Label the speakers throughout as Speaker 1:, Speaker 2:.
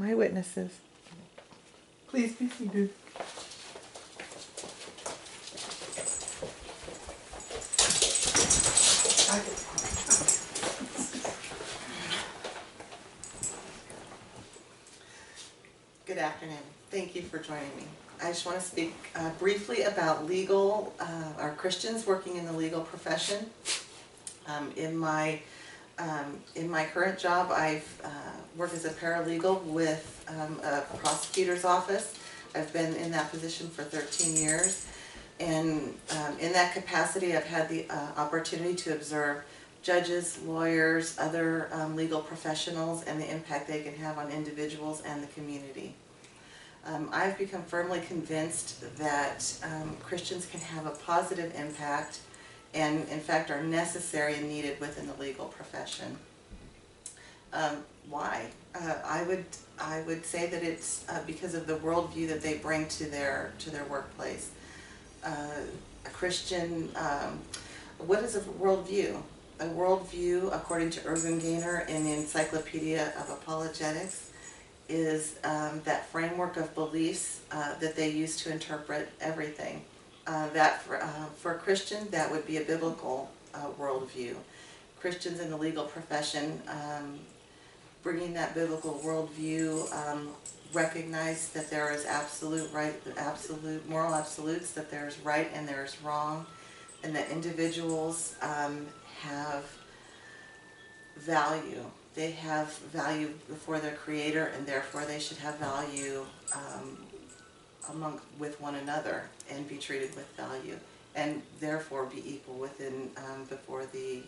Speaker 1: my witnesses. Please be seated.
Speaker 2: Good afternoon. Thank you for joining me. I just want to speak briefly about legal, our Christians working in the legal profession. In my current job, I've worked as a paralegal with a prosecutor's office. I've been in that position for 13 years. And in that capacity, I've had the opportunity to observe judges, lawyers, other legal professionals, and the impact they can have on individuals and the community. I've become firmly convinced that Christians can have a positive impact and in fact are necessary and needed within the legal profession. Why? I would say that it's because of the worldview that they bring to their workplace. A Christian, what is a worldview? A worldview, according to Irvin Gaynor in the Encyclopedia of Apologetics, is that framework of beliefs that they use to interpret everything. That for a Christian, that would be a biblical worldview. Christians in the legal profession, bringing that biblical worldview, recognize that there is absolute right, absolute moral absolutes, that there is right and there is wrong, and that individuals have value. They have value before their Creator, and therefore they should have value with one another and be treated with value, and therefore be equal within before the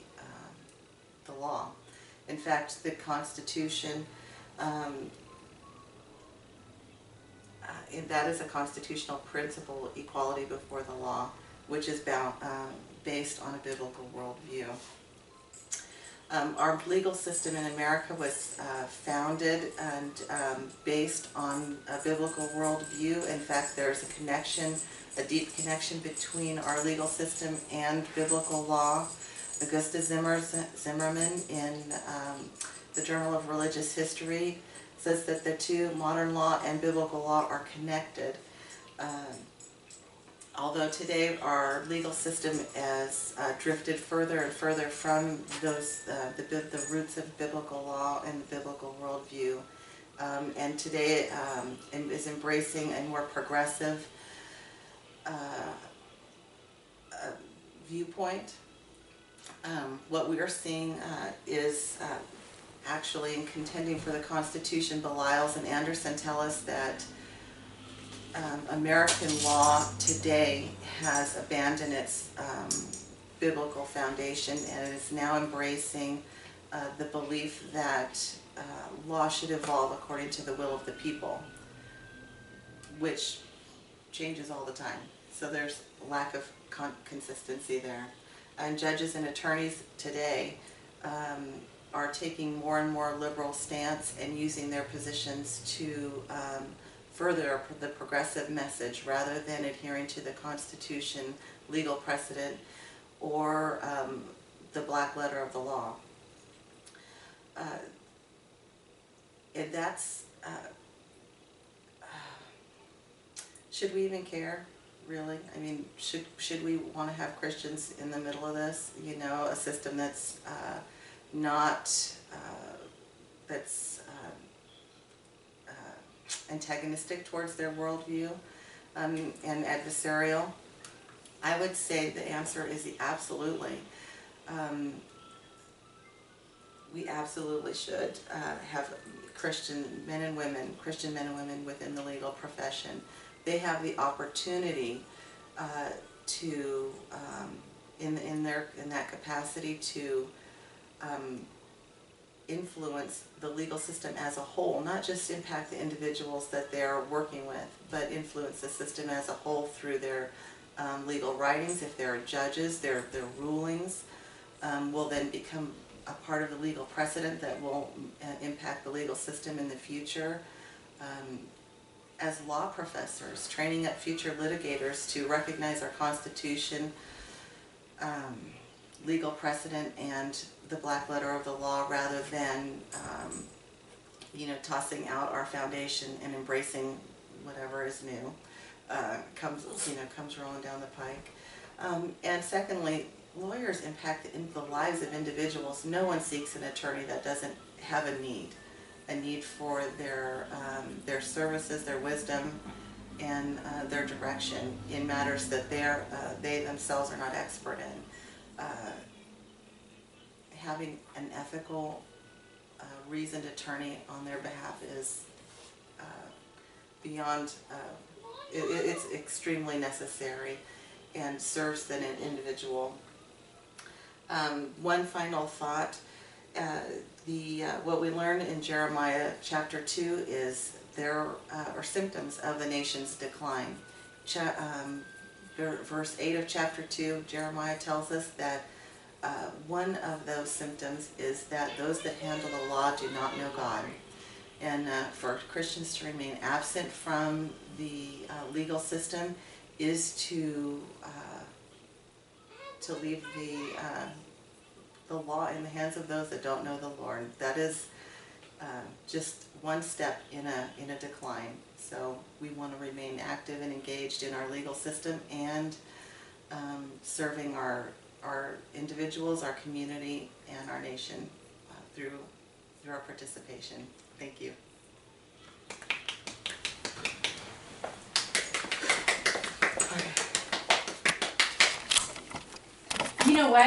Speaker 2: law. In fact, the Constitution, that is a constitutional principle, equality before the law, which is based on a biblical worldview. Our legal system in America was founded and based on a biblical worldview. In fact, there's a connection, a deep connection between our legal system and biblical law. Augusta Zimmerman in the Journal of Religious History says that the two, modern law and biblical law, are connected. Although today our legal system has drifted further and further from those the roots of biblical law and the biblical worldview, and today is embracing a more progressive viewpoint. What we are seeing is actually, in contending for the Constitution, Belials and Anderson tell us that American law today has abandoned its biblical foundation and is now embracing the belief that law should evolve according to the will of the people, which changes all the time. So there's a lack of consistency there. And judges and attorneys today are taking more and more liberal stance and using their positions to further the progressive message rather than adhering to the Constitution, legal precedent, or the black letter of the law. And that's, should we even care, really? I mean, should we want to have Christians in the middle of this? You know, a system that's that's antagonistic towards their worldview and adversarial? I would say the answer is absolutely. We absolutely should have Christian men and women within the legal profession. They have the opportunity to, in that capacity, to influence the legal system as a whole, not just impact the individuals that they're working with, but influence the system as a whole through their legal writings. If there are judges, their rulings will then become a part of the legal precedent that will impact the legal system in the future. As law professors, training up future litigators to recognize our Constitution, legal precedent, and the black letter of the law, rather than tossing out our foundation and embracing whatever is new comes rolling down the pike. And secondly, lawyers impact the lives of individuals. No one seeks an attorney that doesn't have a need for their services, their wisdom, and their direction in matters that they themselves are not expert in. Having an ethical, reasoned attorney on their behalf is beyond, it's extremely necessary and serves an individual. One final thought, what we learn in Jeremiah chapter 2 is there are symptoms of the nation's decline. Verse 8 of chapter 2, Jeremiah tells us that one of those symptoms is that those that handle the law do not know God. And for Christians to remain absent from the legal system is to leave the law in the hands of those that don't know the Lord. That is just one step in a decline. So we want to remain active and engaged in our legal system and serving our individuals, our community, and our nation through our participation. Thank you.
Speaker 3: You know what?